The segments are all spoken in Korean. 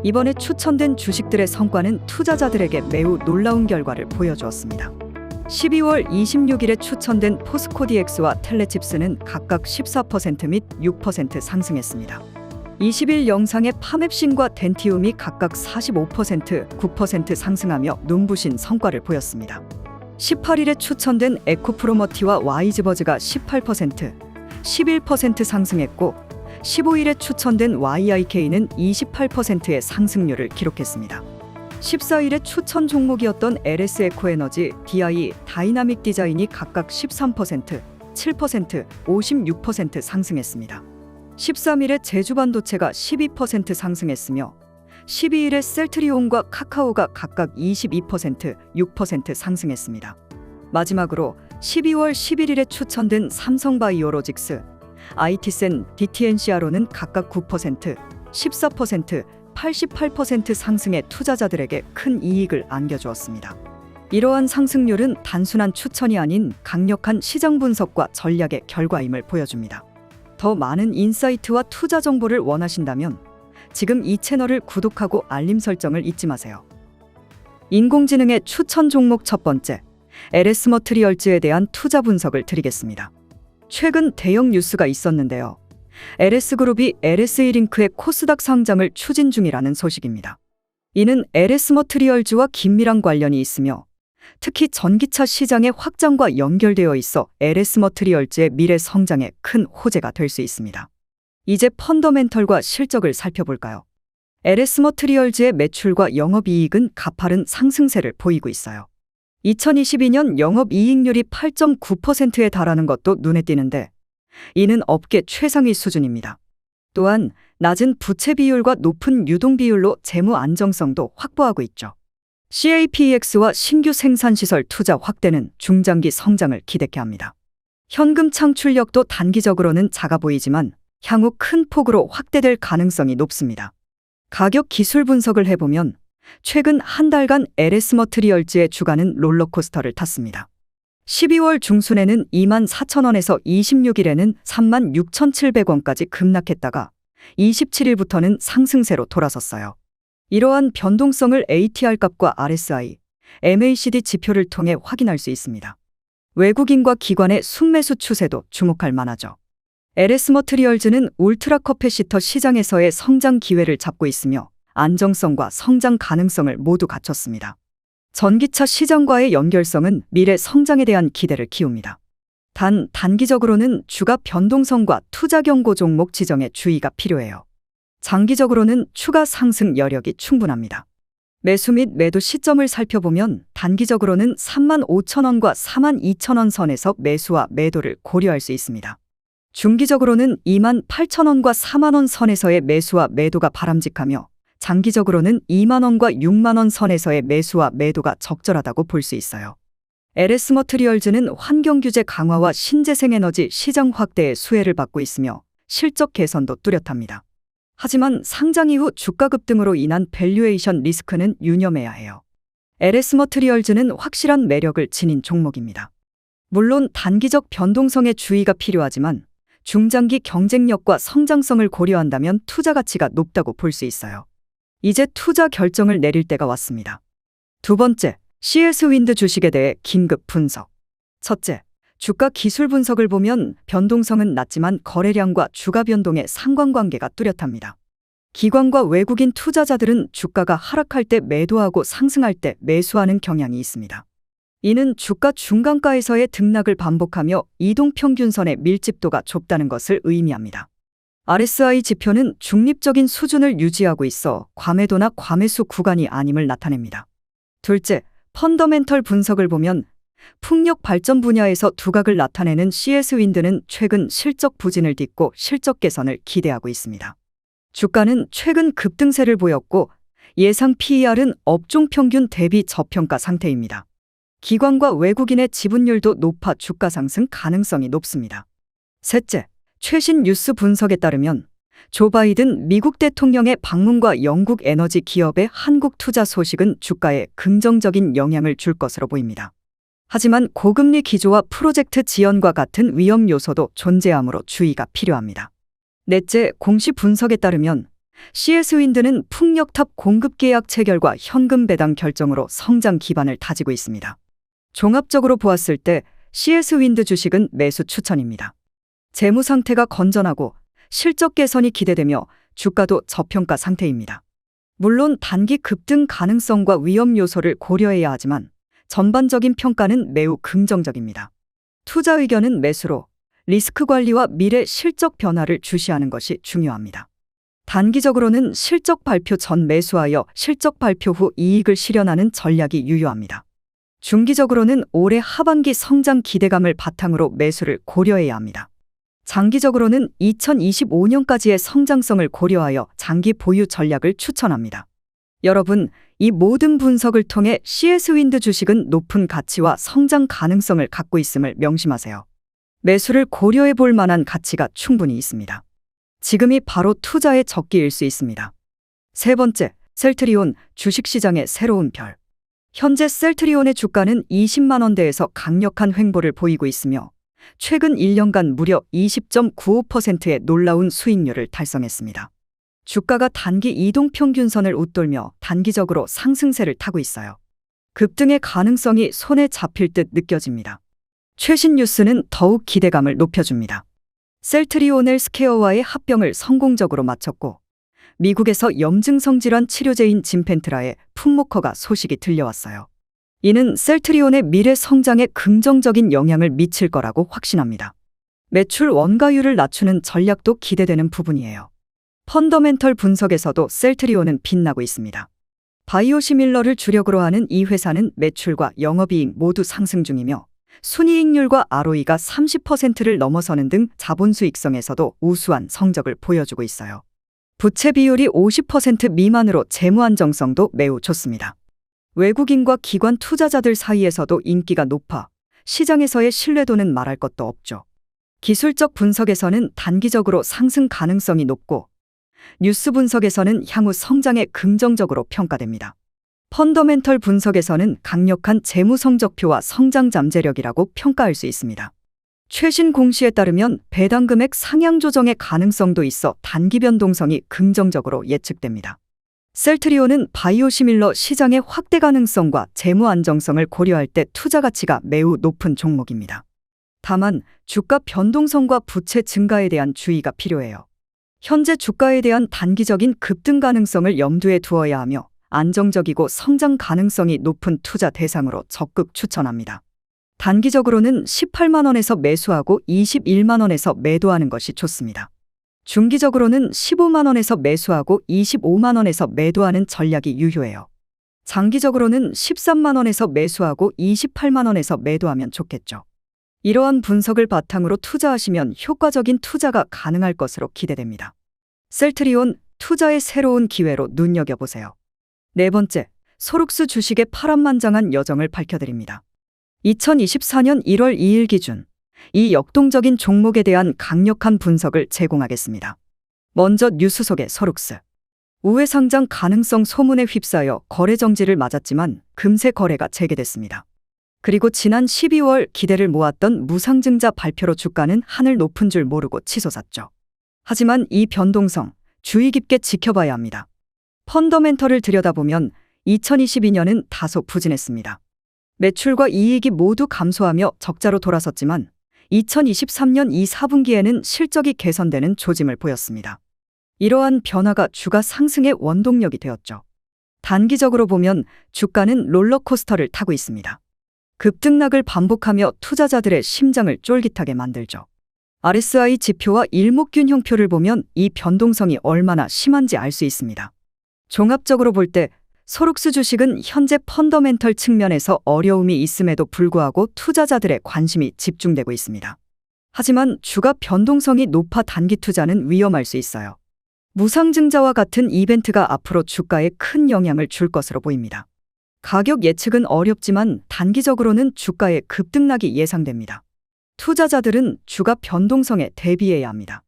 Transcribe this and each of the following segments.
이번에 추천된 주식들의 성과는 투자자들에게 매우 놀라운 결과를 보여주었습니다. 12월 26일에 추천된 포스코 DX와 텔레칩스는 각각 14% 및 6% 상승했습니다. 20일 영상의 파맵신과 덴티움이 각각 45%, 9% 상승하며 눈부신 성과를 보였습니다. 18일에 추천된 에코프로머티와 와이즈버즈가 18%, 11% 상승했고 15일에 추천된 YIK는 28%의 상승률을 기록했습니다. 14일에 추천 종목이었던 LS 에코에너지, DI, 다이나믹 디자인이 각각 13%, 7%, 56% 상승했습니다. 13일에 제주반도체가 12% 상승했으며 12일에 셀트리온과 카카오가 각각 22%, 6% 상승했습니다. 마지막으로 12월 11일에 추천된 삼성바이오로직스, IT센, DTNCRO는 각각 9%, 14%, 88% 상승해 투자자들에게 큰 이익을 안겨주었습니다. 이러한 상승률은 단순한 추천이 아닌 강력한 시장 분석과 전략의 결과임을 보여줍니다. 더 많은 인사이트와 투자 정보를 원하신다면 지금 이 채널을 구독하고 알림 설정을 잊지 마세요. 인공지능의 추천 종목 첫 번째, LS 머트리얼즈에 대한 투자 분석을 드리겠습니다. 최근 대형 뉴스가 있었는데요. LS그룹이 LSE링크의 코스닥 상장을 추진 중이라는 소식입니다. 이는 LS 머트리얼즈와 긴밀한 관련이 있으며 특히 전기차 시장의 확장과 연결되어 있어 LS 머트리얼즈의 미래 성장에 큰 호재가 될 수 있습니다. 이제 펀더멘털과 실적을 살펴볼까요? LS 머트리얼즈의 매출과 영업이익은 가파른 상승세를 보이고 있어요. 2022년 영업이익률이 8.9%에 달하는 것도 눈에 띄는데 이는 업계 최상위 수준입니다. 또한 낮은 부채 비율과 높은 유동 비율로 재무 안정성도 확보하고 있죠. CAPEX와 신규 생산시설 투자 확대는 중장기 성장을 기대케 합니다. 현금 창출력도 단기적으로는 작아 보이지만 향후 큰 폭으로 확대될 가능성이 높습니다. 가격 기술 분석을 해보면 최근 한 달간 LS 머트리얼즈의 주가는 롤러코스터를 탔습니다. 12월 중순에는 24,000원에서 26일에는 36,700원까지 급락했다가 27일부터는 상승세로 돌아섰어요. 이러한 변동성을 ATR 값과 RSI, MACD 지표를 통해 확인할 수 있습니다. 외국인과 기관의 순매수 추세도 주목할 만하죠. LS 머트리얼즈는 울트라 커패시터 시장에서의 성장 기회를 잡고 있으며 안정성과 성장 가능성을 모두 갖췄습니다. 전기차 시장과의 연결성은 미래 성장에 대한 기대를 키웁니다. 단, 단기적으로는 주가 변동성과 투자 경고 종목 지정에 주의가 필요해요. 장기적으로는 추가 상승 여력이 충분합니다. 매수 및 매도 시점을 살펴보면 단기적으로는 35,000원과 42,000원 선에서 매수와 매도를 고려할 수 있습니다. 중기적으로는 28,000원과 4만원 선에서의 매수와 매도가 바람직하며 장기적으로는 2만원과 6만원 선에서의 매수와 매도가 적절하다고 볼 수 있어요. LS 머트리얼즈는 환경규제 강화와 신재생에너지 시장 확대의 수혜를 받고 있으며 실적 개선도 뚜렷합니다. 하지만 상장 이후 주가 급등으로 인한 밸류에이션 리스크는 유념해야 해요. LS 머트리얼즈는 확실한 매력을 지닌 종목입니다. 물론 단기적 변동성에 주의가 필요하지만 중장기 경쟁력과 성장성을 고려한다면 투자 가치가 높다고 볼 수 있어요. 이제 투자 결정을 내릴 때가 왔습니다. 두 번째, CS 윈드 주식에 대해 긴급 분석. 첫째, 주가 기술 분석을 보면 변동성은 낮지만 거래량과 주가 변동의 상관관계가 뚜렷합니다. 기관과 외국인 투자자들은 주가가 하락할 때 매도하고 상승할 때 매수하는 경향이 있습니다. 이는 주가 중간가에서의 등락을 반복하며 이동평균선의 밀집도가 좁다는 것을 의미합니다. RSI 지표는 중립적인 수준을 유지하고 있어 과매도나 과매수 구간이 아님을 나타냅니다. 둘째, 펀더멘털 분석을 보면 풍력 발전 분야에서 두각을 나타내는 CS 윈드는 최근 실적 부진을 딛고 실적 개선을 기대하고 있습니다. 주가는 최근 급등세를 보였고 예상 PER은 업종 평균 대비 저평가 상태입니다. 기관과 외국인의 지분율도 높아 주가 상승 가능성이 높습니다. 셋째, 최신 뉴스 분석에 따르면 조 바이든 미국 대통령의 방문과 영국 에너지 기업의 한국 투자 소식은 주가에 긍정적인 영향을 줄 것으로 보입니다. 하지만 고금리 기조와 프로젝트 지연과 같은 위험 요소도 존재하므로 주의가 필요합니다. 넷째, 공시 분석에 따르면 CS윈드는 풍력탑 공급 계약 체결과 현금 배당 결정으로 성장 기반을 다지고 있습니다. 종합적으로 보았을 때 CS윈드 주식은 매수 추천입니다. 재무 상태가 건전하고 실적 개선이 기대되며 주가도 저평가 상태입니다. 물론 단기 급등 가능성과 위험 요소를 고려해야 하지만 전반적인 평가는 매우 긍정적입니다. 투자 의견은 매수로 리스크 관리와 미래 실적 변화를 주시하는 것이 중요합니다. 단기적으로는 실적 발표 전 매수하여 실적 발표 후 이익을 실현하는 전략이 유효합니다. 중기적으로는 올해 하반기 성장 기대감을 바탕으로 매수를 고려해야 합니다. 장기적으로는 2025년까지의 성장성을 고려하여 장기 보유 전략을 추천합니다. 여러분, 이 모든 분석을 통해 CS윈드 주식은 높은 가치와 성장 가능성을 갖고 있음을 명심하세요. 매수를 고려해 볼 만한 가치가 충분히 있습니다. 지금이 바로 투자의 적기일 수 있습니다. 세 번째, 셀트리온 주식시장의 새로운 별. 현재 셀트리온의 주가는 20만 원대에서 강력한 횡보를 보이고 있으며 최근 1년간 무려 20.95%의 놀라운 수익률을 달성했습니다. 주가가 단기 이동평균선을 웃돌며 단기적으로 상승세를 타고 있어요. 급등의 가능성이 손에 잡힐 듯 느껴집니다. 최신 뉴스는 더욱 기대감을 높여줍니다. 셀트리온 헬스케어와의 합병을 성공적으로 마쳤고 미국에서 염증성 질환 치료제인 짐펜트라의 품목허가 소식이 들려왔어요. 이는 셀트리온의 미래 성장에 긍정적인 영향을 미칠 거라고 확신합니다. 매출 원가율을 낮추는 전략도 기대되는 부분이에요. 펀더멘털 분석에서도 셀트리온은 빛나고 있습니다. 바이오시밀러를 주력으로 하는 이 회사는 매출과 영업이익 모두 상승 중이며 순이익률과 ROE가 30%를 넘어서는 등 자본수익성에서도 우수한 성적을 보여주고 있어요. 부채 비율이 50% 미만으로 재무 안정성도 매우 좋습니다. 외국인과 기관 투자자들 사이에서도 인기가 높아 시장에서의 신뢰도는 말할 것도 없죠. 기술적 분석에서는 단기적으로 상승 가능성이 높고 뉴스 분석에서는 향후 성장에 긍정적으로 평가됩니다. 펀더멘털 분석에서는 강력한 재무 성적표와 성장 잠재력이라고 평가할 수 있습니다. 최신 공시에 따르면 배당 금액 상향 조정의 가능성도 있어 단기 변동성이 긍정적으로 예측됩니다. 셀트리온은 바이오시밀러 시장의 확대 가능성과 재무 안정성을 고려할 때 투자 가치가 매우 높은 종목입니다. 다만 주가 변동성과 부채 증가에 대한 주의가 필요해요. 현재 주가에 대한 단기적인 급등 가능성을 염두에 두어야 하며 안정적이고 성장 가능성이 높은 투자 대상으로 적극 추천합니다. 단기적으로는 18만 원에서 매수하고 21만 원에서 매도하는 것이 좋습니다. 중기적으로는 15만 원에서 매수하고 25만 원에서 매도하는 전략이 유효해요. 장기적으로는 13만 원에서 매수하고 28만 원에서 매도하면 좋겠죠. 이러한 분석을 바탕으로 투자하시면 효과적인 투자가 가능할 것으로 기대됩니다. 셀트리온 투자의 새로운 기회로 눈여겨보세요. 네 번째, 소룩스 주식의 파란만장한 여정을 밝혀드립니다. 2024년 1월 2일 기준 이 역동적인 종목에 대한 강력한 분석을 제공하겠습니다. 먼저 뉴스 속의 소룩스. 우회 상장 가능성 소문에 휩싸여 거래 정지를 맞았지만 금세 거래가 재개됐습니다. 그리고 지난 12월 기대를 모았던 무상증자 발표로 주가는 하늘 높은 줄 모르고 치솟았죠. 하지만 이 변동성 주의 깊게 지켜봐야 합니다. 펀더멘털을 들여다보면 2022년은 다소 부진했습니다. 매출과 이익이 모두 감소하며 적자로 돌아섰지만 2023년 2, 4분기에는 실적이 개선되는 조짐을 보였습니다. 이러한 변화가 주가 상승의 원동력이 되었죠. 단기적으로 보면 주가는 롤러코스터를 타고 있습니다. 급등락을 반복하며 투자자들의 심장을 쫄깃하게 만들죠. RSI 지표와 일목균형표를 보면 이 변동성이 얼마나 심한지 알 수 있습니다. 종합적으로 볼 때 소룩스 주식은 현재 펀더멘털 측면에서 어려움이 있음에도 불구하고 투자자들의 관심이 집중되고 있습니다. 하지만 주가 변동성이 높아 단기 투자는 위험할 수 있어요. 무상증자와 같은 이벤트가 앞으로 주가에 큰 영향을 줄 것으로 보입니다. 가격 예측은 어렵지만 단기적으로는 주가의 급등락이 예상됩니다. 투자자들은 주가 변동성에 대비해야 합니다.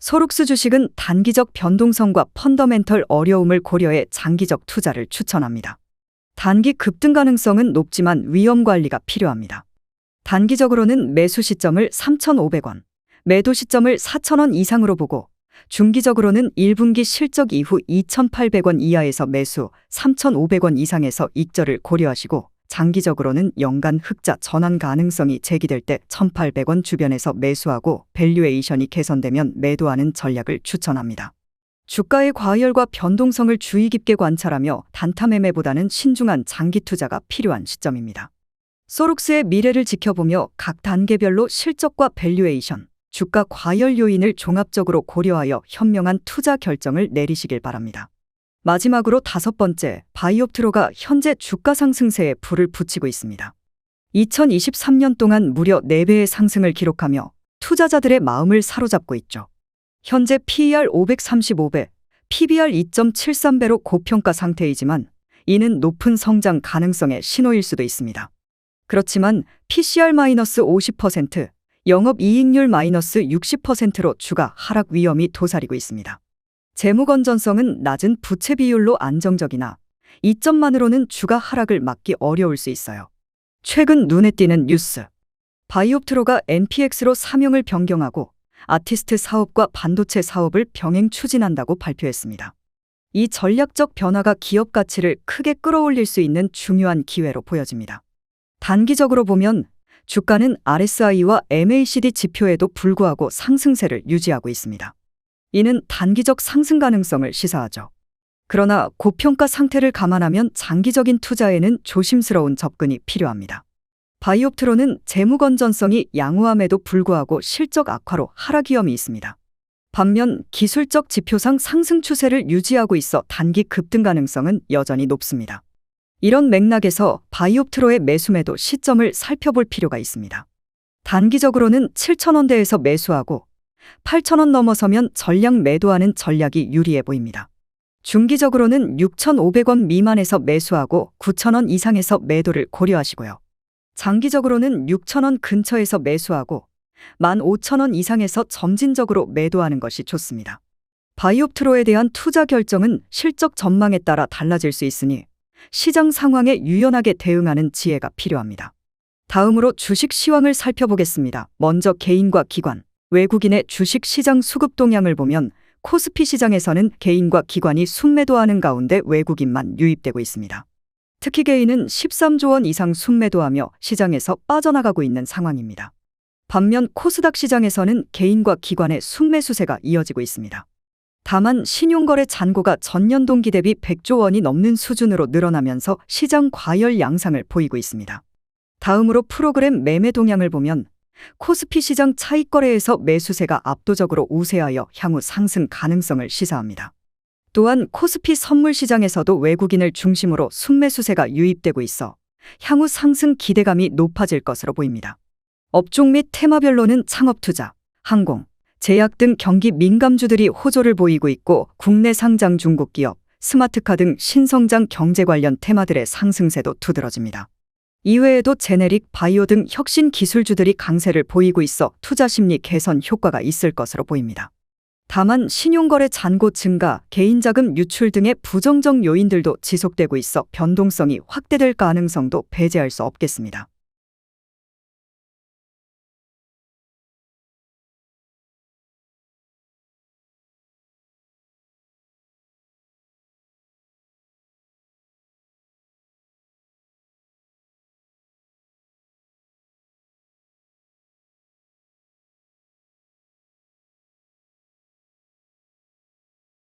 소룩스 주식은 단기적 변동성과 펀더멘털 어려움을 고려해 장기적 투자를 추천합니다. 단기 급등 가능성은 높지만 위험 관리가 필요합니다. 단기적으로는 매수 시점을 3,500원, 매도 시점을 4,000원 이상으로 보고 중기적으로는 1분기 실적 이후 2,800원 이하에서 매수, 3,500원 이상에서 익절을 고려하시고 장기적으로는 연간 흑자 전환 가능성이 제기될 때 1,800원 주변에서 매수하고 밸류에이션이 개선되면 매도하는 전략을 추천합니다. 주가의 과열과 변동성을 주의 깊게 관찰하며 단타 매매보다는 신중한 장기 투자가 필요한 시점입니다. 소룩스의 미래를 지켜보며 각 단계별로 실적과 밸류에이션, 주가 과열 요인을 종합적으로 고려하여 현명한 투자 결정을 내리시길 바랍니다. 마지막으로 5번째, 바이옵트로가 현재 주가 상승세에 불을 붙이고 있습니다. 2023년 동안 무려 4배의 상승을 기록하며 투자자들의 마음을 사로잡고 있죠. 현재 PER 535배, PBR 2.73배로 고평가 상태이지만 이는 높은 성장 가능성의 신호일 수도 있습니다. 그렇지만 PCR-50%, 영업이익률 -60%로 주가 하락 위험이 도사리고 있습니다. 재무 건전성은 낮은 부채 비율로 안정적이나 이점만으로는 주가 하락을 막기 어려울 수 있어요. 최근 눈에 띄는 뉴스. 바이옵트로가 NPX로 사명을 변경하고 아티스트 사업과 반도체 사업을 병행 추진한다고 발표했습니다. 이 전략적 변화가 기업 가치를 크게 끌어올릴 수 있는 중요한 기회로 보여집니다. 단기적으로 보면 주가는 RSI와 MACD 지표에도 불구하고 상승세를 유지하고 있습니다. 이는 단기적 상승 가능성을 시사하죠. 그러나 고평가 상태를 감안하면 장기적인 투자에는 조심스러운 접근이 필요합니다. 바이옵트로는 재무 건전성이 양호함에도 불구하고 실적 악화로 하락 위험이 있습니다. 반면 기술적 지표상 상승 추세를 유지하고 있어 단기 급등 가능성은 여전히 높습니다. 이런 맥락에서 바이옵트로의 매수매도 시점을 살펴볼 필요가 있습니다. 단기적으로는 7,000원대에서 매수하고 8,000원 넘어서면 전량 매도하는 전략이 유리해 보입니다. 중기적으로는 6,500원 미만에서 매수하고 9,000원 이상에서 매도를 고려하시고요. 장기적으로는 6,000원 근처에서 매수하고 15,000원 이상에서 점진적으로 매도하는 것이 좋습니다. 바이옵트로에 대한 투자 결정은 실적 전망에 따라 달라질 수 있으니 시장 상황에 유연하게 대응하는 지혜가 필요합니다. 다음으로 주식 시황을 살펴보겠습니다. 먼저 개인과 기관, 외국인의 주식 시장 수급 동향을 보면 코스피 시장에서는 개인과 기관이 순매도하는 가운데 외국인만 유입되고 있습니다. 특히 개인은 13조 원 이상 순매도하며 시장에서 빠져나가고 있는 상황입니다. 반면 코스닥 시장에서는 개인과 기관의 순매수세가 이어지고 있습니다. 다만 신용거래 잔고가 전년 동기 대비 100조 원이 넘는 수준으로 늘어나면서 시장 과열 양상을 보이고 있습니다. 다음으로 프로그램 매매 동향을 보면 코스피 시장 차익거래에서 매수세가 압도적으로 우세하여 향후 상승 가능성을 시사합니다. 또한 코스피 선물 시장에서도 외국인을 중심으로 순매수세가 유입되고 있어 향후 상승 기대감이 높아질 것으로 보입니다. 업종 및 테마별로는 창업투자, 항공, 제약 등 경기 민감주들이 호조를 보이고 있고 국내 상장 중국 기업, 스마트카 등 신성장 경제 관련 테마들의 상승세도 두드러집니다. 이외에도 제네릭, 바이오 등 혁신 기술주들이 강세를 보이고 있어 투자 심리 개선 효과가 있을 것으로 보입니다. 다만 신용거래 잔고 증가, 개인자금 유출 등의 부정적 요인들도 지속되고 있어 변동성이 확대될 가능성도 배제할 수 없겠습니다.